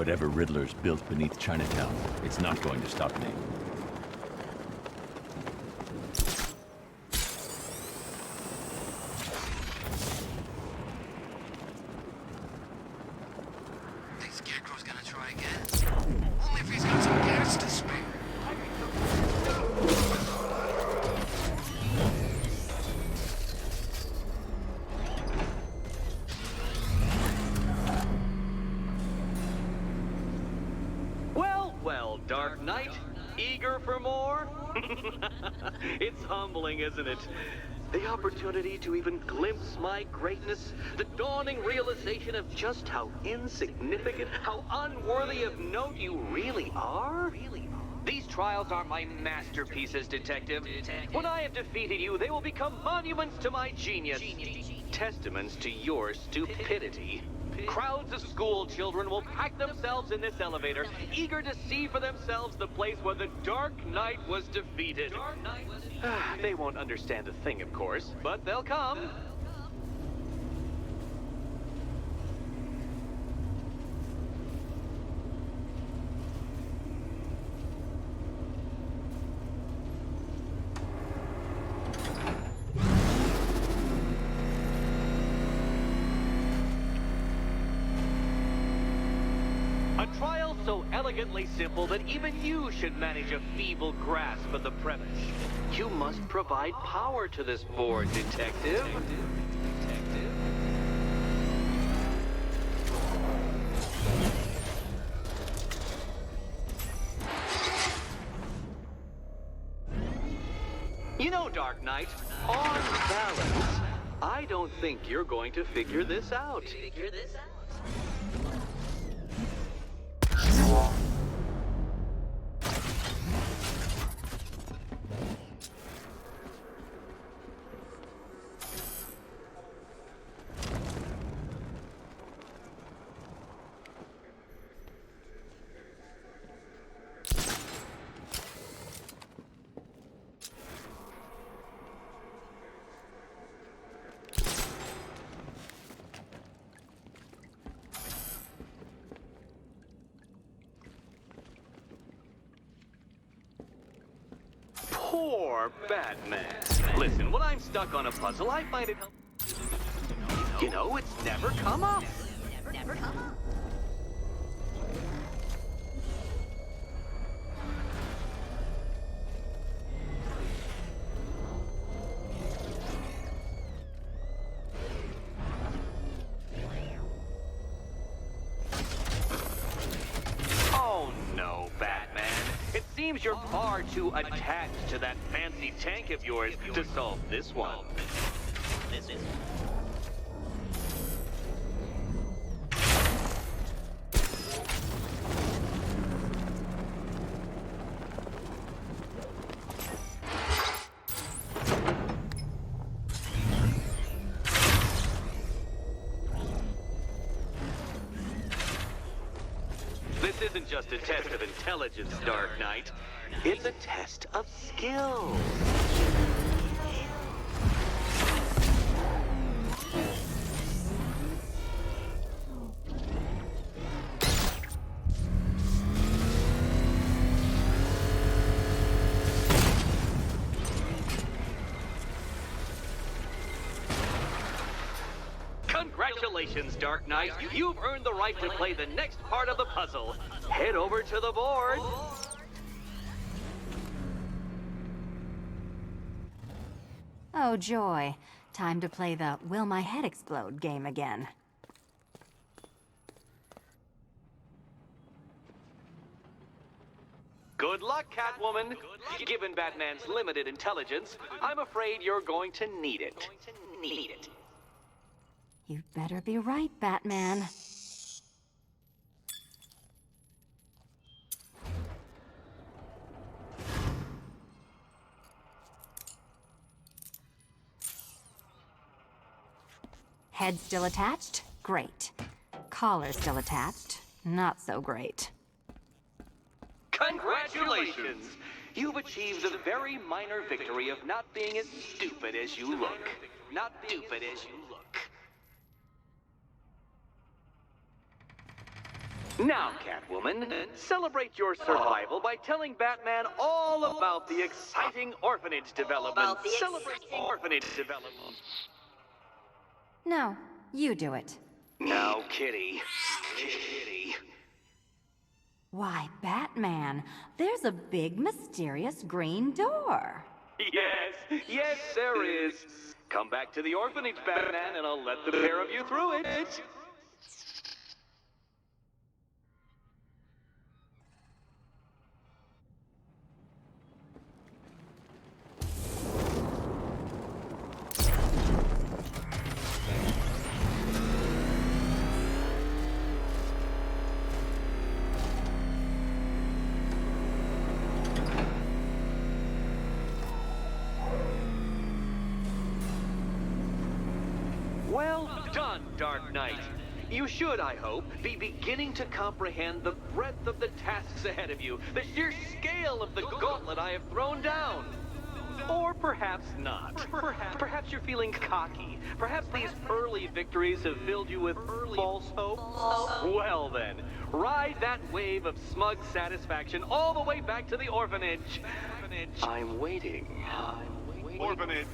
Whatever Riddler's built beneath Chinatown, it's not going to stop me. Think Scarecrow's gonna try again? Only if he's got some gas to spare. Well, Dark Knight, eager for more? It's humbling, isn't it? The opportunity to even glimpse my greatness, the dawning realization of just how insignificant, how unworthy of note you really are. These trials are my masterpieces, Detective. When I have defeated you, they will become monuments to my genius, testaments to your stupidity. Crowds of school children will pack themselves in this elevator, eager to see for themselves the place where the Dark Knight was defeated. They won't understand a thing, of course, but they'll come. A trial so elegantly simple that even you should manage a feeble grasp of the premise. You must provide power to this board, Detective. You know, Dark Knight, on balance, I don't think you're going to figure this out. Poor Batman. Listen, when I'm stuck on a puzzle, I find it helpful. You know, it's never come up. Never come up. Oh no, Batman. It seems you're far too attached to that fancy tank of yours to solve this one. This isn't just a test of intelligence, Dark Knight. It's a test of skill. Congratulations, Dark Knight. You've earned the right to play the next part of the puzzle. Head over to the board. Oh, joy. Time to play the Will My Head Explode game again. Good luck, Catwoman. Given Batman's limited intelligence, I'm afraid you're going to need it. You'd better be right, Batman. Head still attached? Great. Collar still attached? Not so great. Congratulations! You've achieved the very minor victory of not being as stupid as you look. Not stupid as you look. Now, Catwoman, celebrate your survival by telling Batman all about the exciting orphanage development. Celebrate orphanage development. No, you do it. Now, Kitty. Kitty. Why, Batman, there's a big mysterious green door. Yes, there is. Come back to the orphanage, Batman, and I'll let the pair of you through it. Well done, Dark Knight. You should, I hope, be beginning to comprehend the breadth of the tasks ahead of you, the sheer scale of the gauntlet I have thrown down. Or perhaps not. Perhaps you're feeling cocky. Perhaps these early victories have filled you with false hope. Well then, ride that wave of smug satisfaction all the way back to the orphanage. I'm waiting. Orphanage.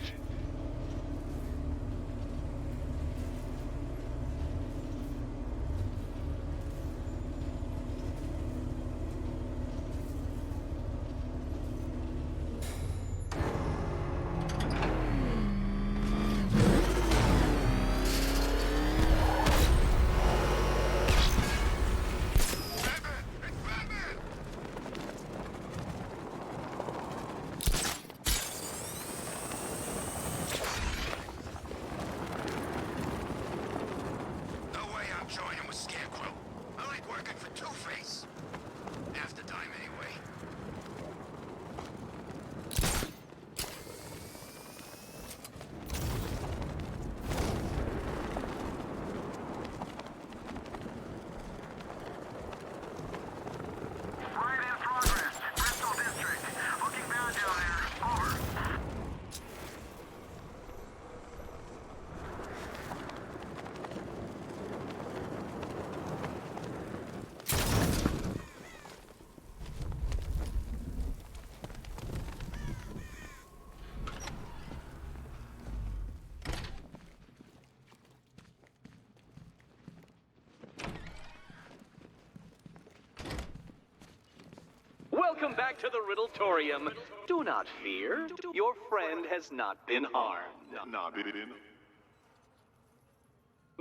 Welcome back to the Riddletorium. Do not fear. Your friend has not been harmed.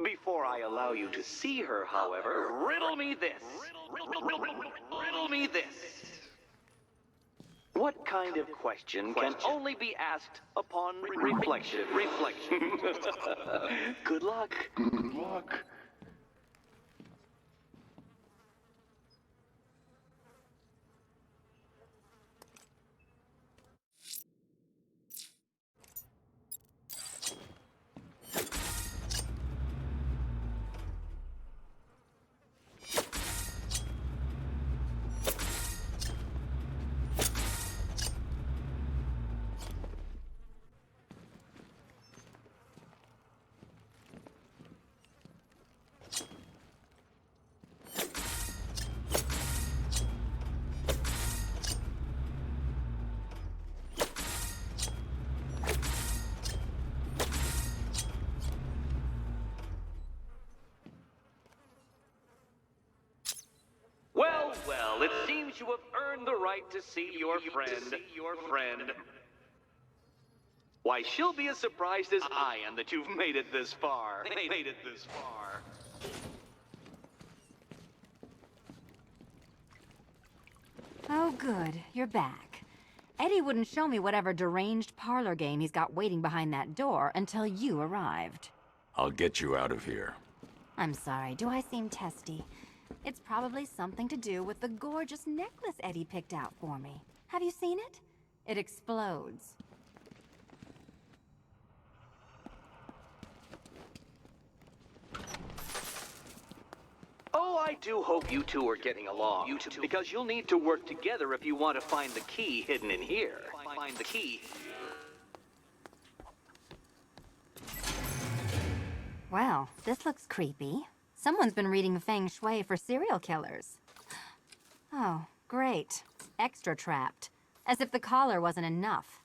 Before I allow you to see her, however, riddle me this. Riddle me this. What kind of question can only be asked upon reflection? Good luck. Good luck. Well, it seems you have earned the right to see your friend. Why, she'll be as surprised as I am that you've made it this far. Oh, good. You're back. Eddie wouldn't show me whatever deranged parlor game he's got waiting behind that door until you arrived. I'll get you out of here. I'm sorry, do I seem testy? It's probably something to do with the gorgeous necklace Eddie picked out for me. Have you seen it? It explodes. Oh, I do hope you two are getting along. Because you'll need to work together if you want to find the key hidden in here. Find the key. Well, this looks creepy. Someone's been reading Feng Shui for serial killers. Oh, great. Extra trapped. As if the collar wasn't enough.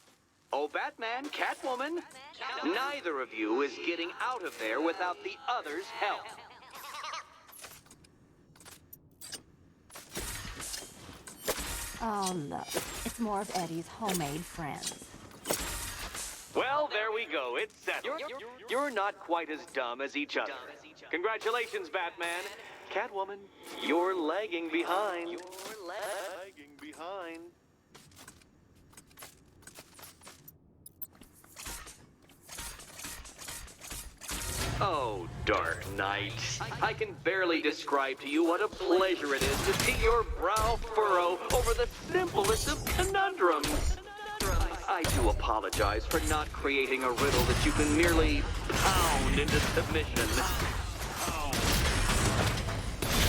Oh, Batman, Catwoman, neither of you is getting out of there without the other's help. Oh, look. It's more of Eddie's homemade friends. Well, there we go. It's settled. You're not quite as dumb as each other. Congratulations, Batman. Catwoman, you're lagging behind. Oh, Dark Knight. I can barely describe to you what a pleasure it is to see your brow furrow over the simplest of conundrums. I do apologize for not creating a riddle that you can merely pound into submission.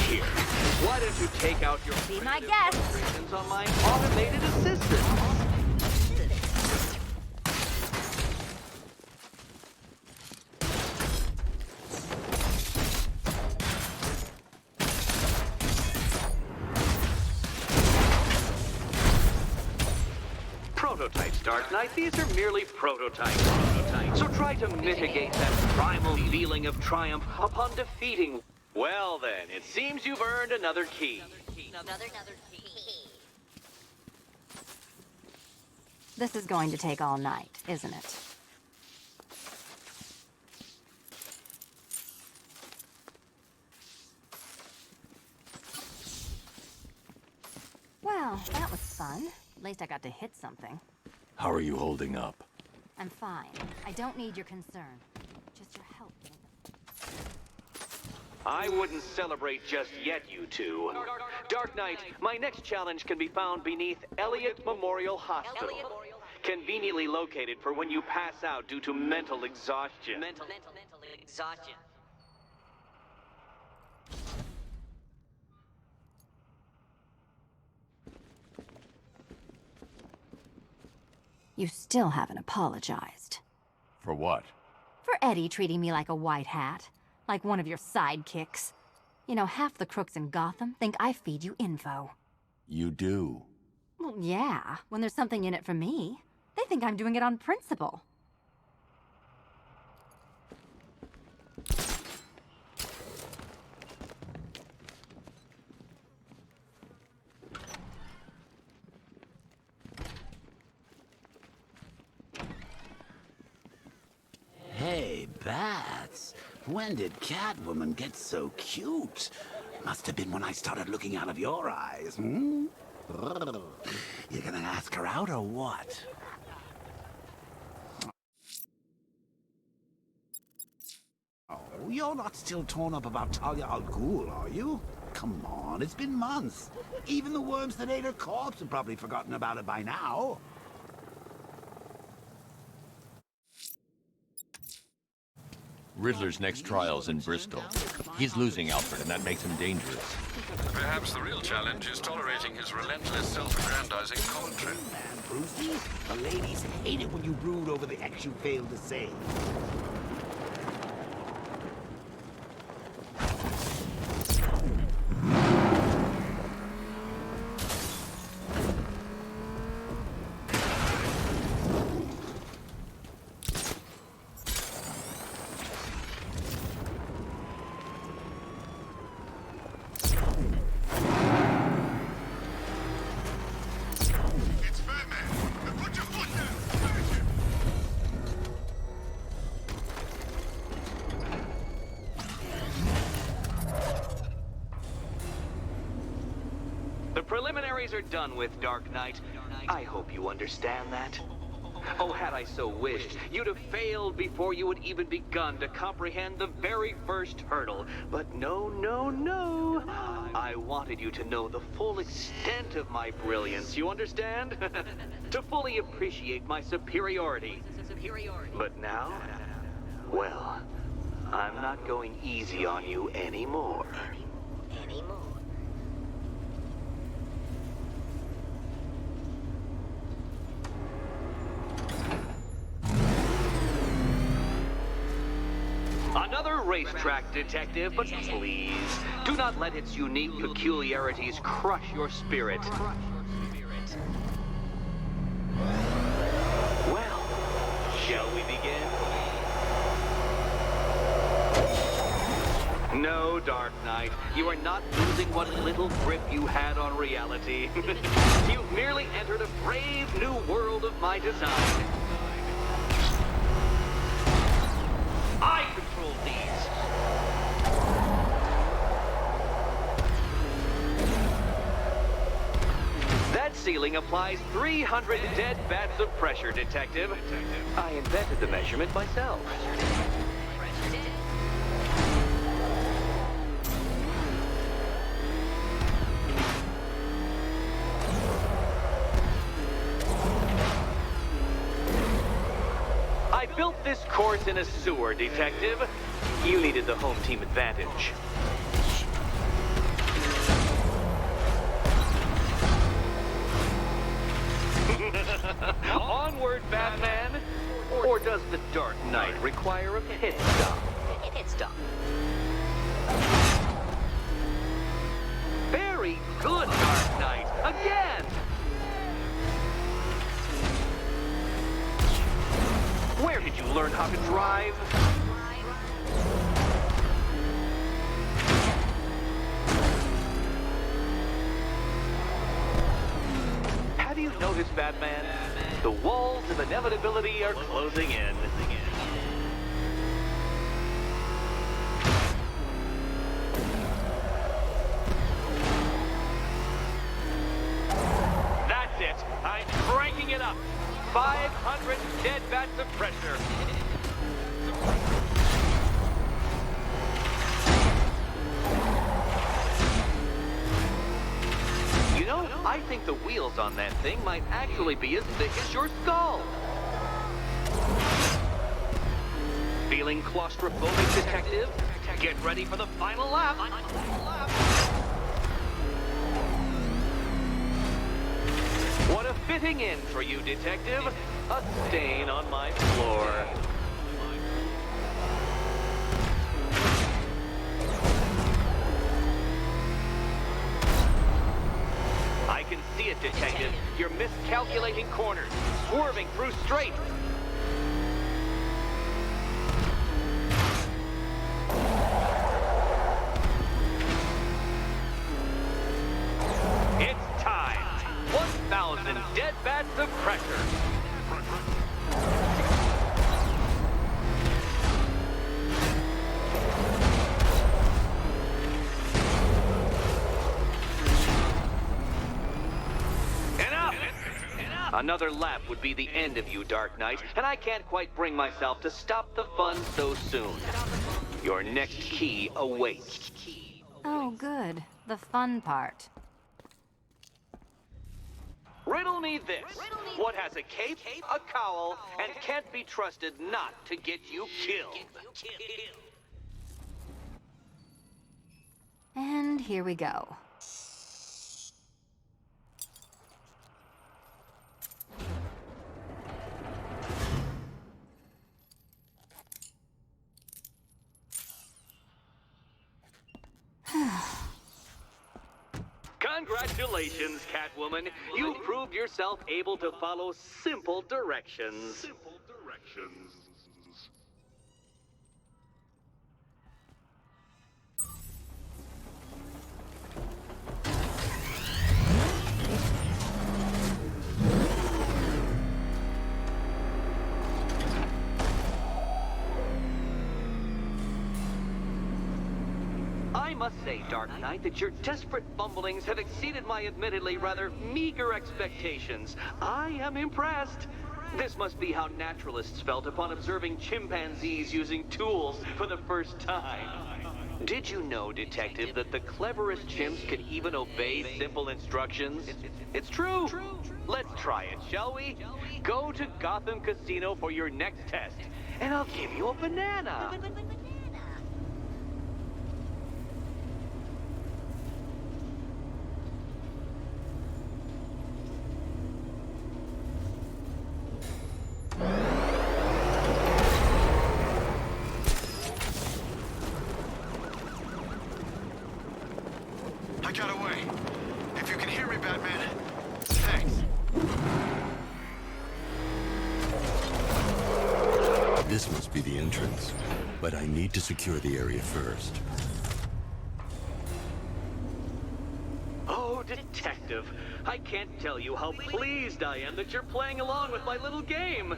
Here, why don't you take out your Be my guest. demonstrations on my automated assistant? Prototypes, Dark Knight. These are merely prototypes. So try to mitigate that primal feeling of triumph upon defeating. Well then, it seems you've earned another key. This is going to take all night, isn't it? Well, that was fun. At least I got to hit something. How are you holding up? I'm fine. I don't need your concern. Just your help getting I wouldn't celebrate just yet, you two. Dark Knight, my next challenge can be found beneath Elliott Memorial Hospital. Conveniently located for when you pass out due to mental exhaustion. Mental exhaustion. You still haven't apologized. For what? For Eddie treating me like a white hat. Like one of your sidekicks. You know, half the crooks in Gotham think I feed you info. You do. Well, yeah, when there's something in it for me. They think I'm doing it on principle. Hey, Bats. When did Catwoman get so cute? Must have been when I started looking out of your eyes, hmm? You gonna ask her out or what? Oh, you're not still torn up about Talia al Ghul, are you? Come on, it's been months. Even the worms that ate her corpse have probably forgotten about it by now. Riddler's next trial's in Bristol. He's losing Alfred, and that makes him dangerous. Perhaps the real challenge is tolerating his relentless self-aggrandizing commentary. Man, Brucey, the ladies hate it when you brood over the ex you failed to save. It's Batman! Now put your foot down! Smash him! The preliminaries are done with, Dark Knight. I hope you understand that. Oh, had I so wished, you'd have failed before you had even begun to comprehend the very first hurdle. But no, no, no. I wanted you to know the full extent of my brilliance, you understand? To fully appreciate my superiority. But now, well, I'm not going easy on you anymore. Another racetrack, Detective, but please, do not let its unique peculiarities crush your spirit. Well, shall we begin? No, Dark Knight, you are not losing what little grip you had on reality. You've merely entered a brave new world of my design. I control these. That ceiling applies 300 dead bats of pressure, Detective. I invented the measurement myself. I built this course in a sewer, Detective. You needed the home team advantage. Onward, Batman! Or does the Dark Knight require a pit stop? Pit stop. Very good, Dark Knight! Again! Where did you learn how to drive? Have you noticed, Batman? The walls of inevitability are closing in. That's it. I'm cranking it up. 500 dead bats of pressure. You know, I think the wheels on that thing might actually be as thick as your skull. Feeling claustrophobic, Detective? Get ready for the final lap. What a fitting end for you, Detective. A stain on my floor. I can see it, Detective. You're miscalculating corners, swerving through straights. It's time. 1,000 dead bats of pressure. Another lap would be the end of you, Dark Knight, and I can't quite bring myself to stop the fun so soon. Your next key awaits. Oh, good. The fun part. Riddle me this. What has a cape, a cowl, and can't be trusted not to get you killed? And here we go. Congratulations, Catwoman. You proved yourself able to follow simple directions. I must say, Dark Knight, that your desperate fumblings have exceeded my admittedly rather meager expectations. I am impressed. This must be how naturalists felt upon observing chimpanzees using tools for the first time. Did you know, Detective, that the cleverest chimps can even obey simple instructions? It's true. Let's try it, shall we? Go to Gotham Casino for your next test, and I'll give you a banana. got away. If you can hear me, Batman, thanks. This must be the entrance, but I need to secure the area first. Oh, Detective, I can't tell you how pleased I am that you're playing along with my little game.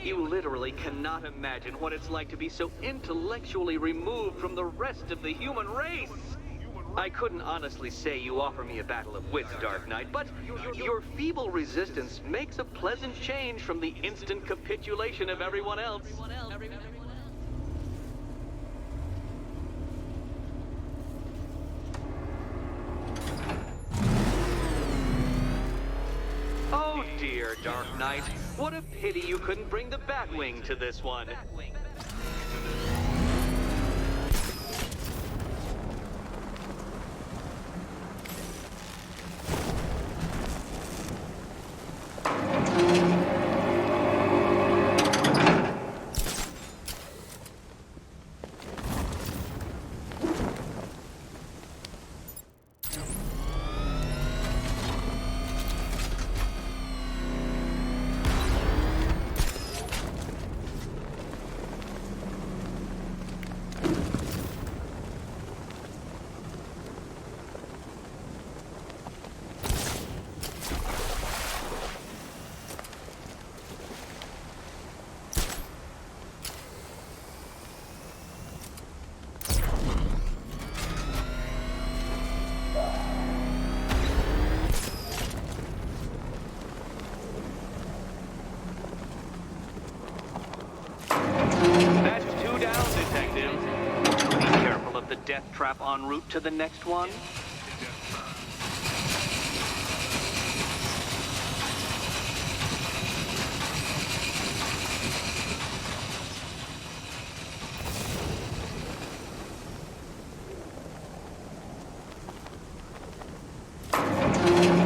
You literally cannot imagine what it's like to be so intellectually removed from the rest of the human race. I couldn't honestly say you offer me a battle of wits, Dark Knight, but your feeble resistance makes a pleasant change from the instant capitulation of everyone else. Oh dear, Dark Knight. What a pity you couldn't bring the Batwing to this one. That's two down, Detective. Be careful of the death trap en route to the next one.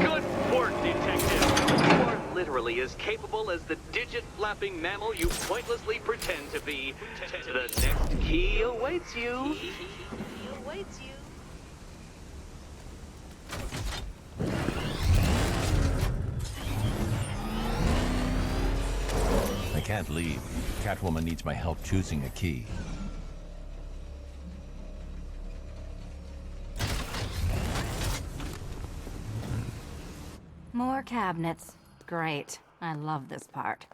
Good work, Detective. You are literally as capable as the digit-flapping mammal you pointlessly pretend to be. The next key awaits you. I can't leave. Catwoman needs my help choosing a key. More cabinets. Great. I love this part.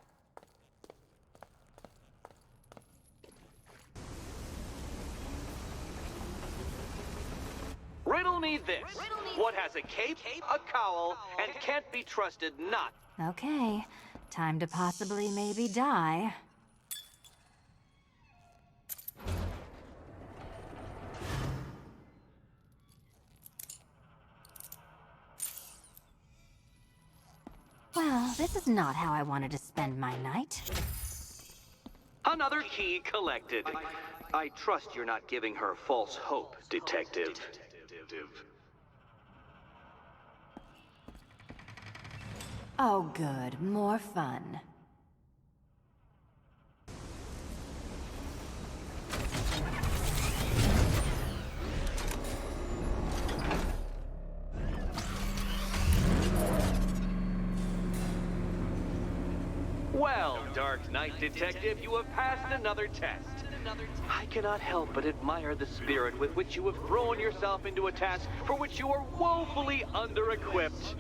Riddle me this. What has a cape, a cowl, and can't be trusted not? Okay. Time to possibly maybe die. Well, this is not how I wanted to spend my night. Another key collected. I trust you're not giving her false hope, Detective. Oh, good. More fun. Well, Dark Knight Detective, you have passed another test. I cannot help but admire the spirit with which you have thrown yourself into a task for which you are woefully under-equipped.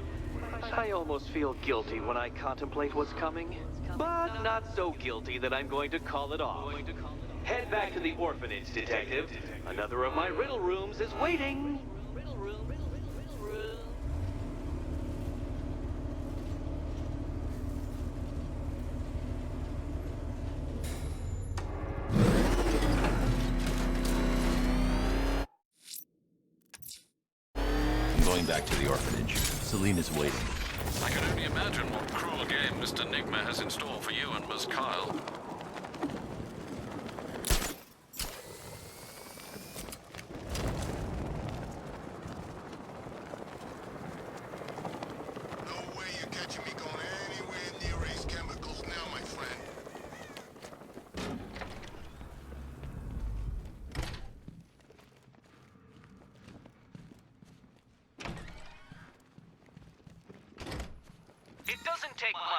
I almost feel guilty when I contemplate what's coming, but not so guilty that I'm going to call it off. Head back to the orphanage, Detective. Another of my riddle rooms is waiting. I'm going back to the orphanage. Selena's waiting. I can only imagine what cruel game Mr. Nigma has in store for you and Miss Kyle. No way you're catching me going anywhere near Ace Chemicals now, my friend.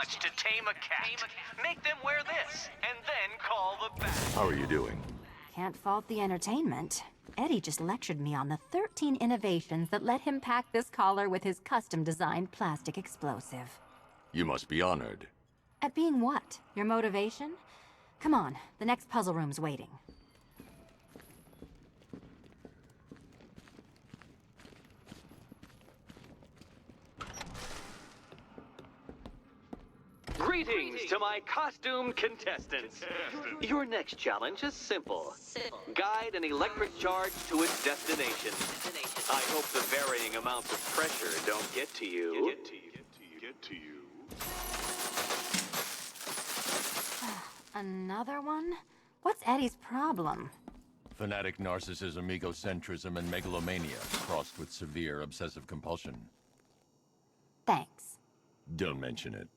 much to tame a cat. Make them wear this, and then call the bat. How are you doing? Can't fault the entertainment. Eddie just lectured me on the 13 innovations that let him pack this collar with his custom-designed plastic explosive. You must be honored. At being what? Your motivation? Come on, the next puzzle room's waiting. Greetings to my costumed contestants. Your next challenge is simple. Guide an electric charge to its destination. I hope the varying amounts of pressure don't get to you. Another one? What's Eddie's problem? Fanatic narcissism, egocentrism, and megalomania, crossed with severe obsessive compulsion. Thanks. Don't mention it.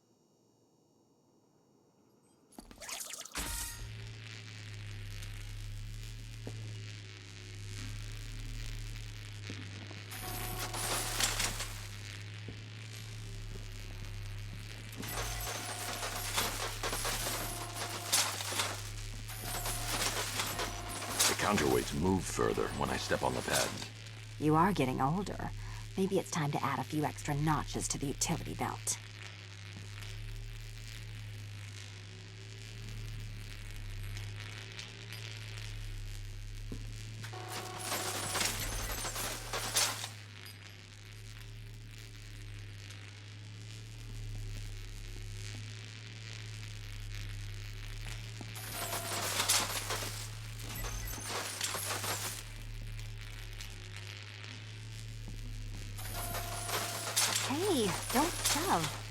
Counterweights move further when I step on the pad. You are getting older. Maybe it's time to add a few extra notches to the utility belt. Hey, don't shove.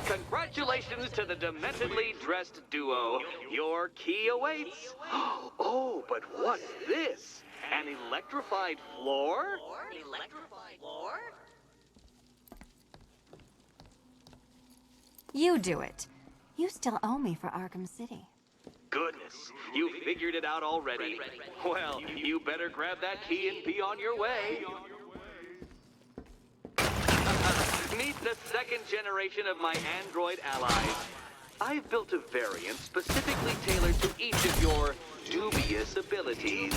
Congratulations to the dementedly dressed duo. Your key awaits. Oh, but what's this? An electrified floor? You do it. You still owe me for Arkham City. Goodness, you figured it out already. Well, you better grab that key and be on your way. Meet the second generation of my android allies. I've built a variant specifically tailored to each of your dubious abilities.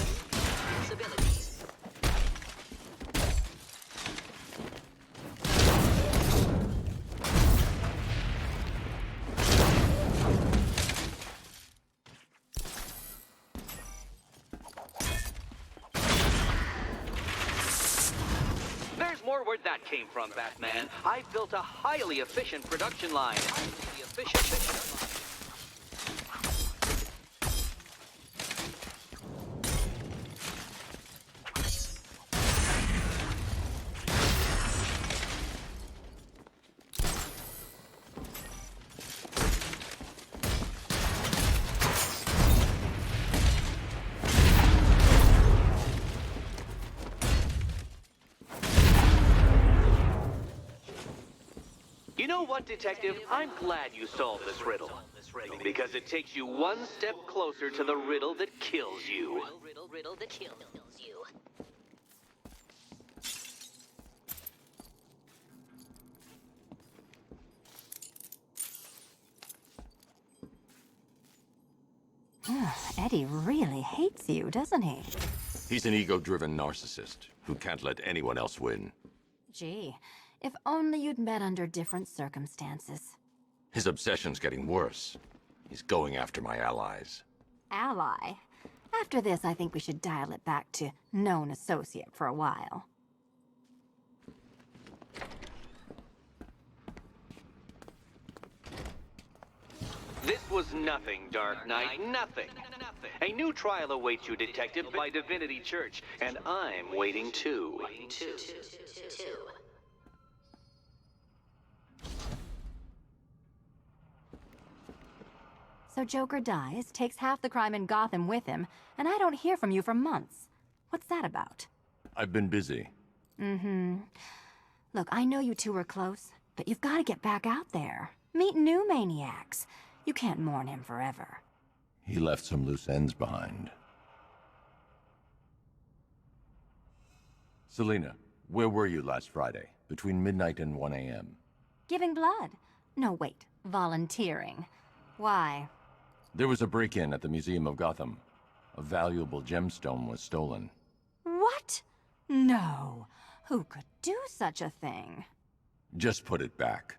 There's more where that came from, Batman. I've built a highly efficient production line. You know what, Detective? I'm glad you solved this riddle. Because it takes you one step closer to the riddle that kills you. Eddie really hates you, doesn't he? He's an ego-driven narcissist who can't let anyone else win. Gee, if only you'd met under different circumstances. His obsession's getting worse. He's going after my allies. Ally? After this, I think we should dial it back to known associate for a while. This was nothing, Dark Knight, nothing. A new trial awaits you, Detective, by Divinity Church, and I'm waiting too. So Joker dies, takes half the crime in Gotham with him, and I don't hear from you for months. What's that about? I've been busy. Look, I know you two were close, but you've got to get back out there. Meet new maniacs. You can't mourn him forever. He left some loose ends behind. Selina, where were you last Friday, between midnight and 1 a.m.? Giving blood. No, wait. Volunteering. Why? There was a break-in at the Museum of Gotham. A valuable gemstone was stolen. What? No. Who could do such a thing? Just put it back.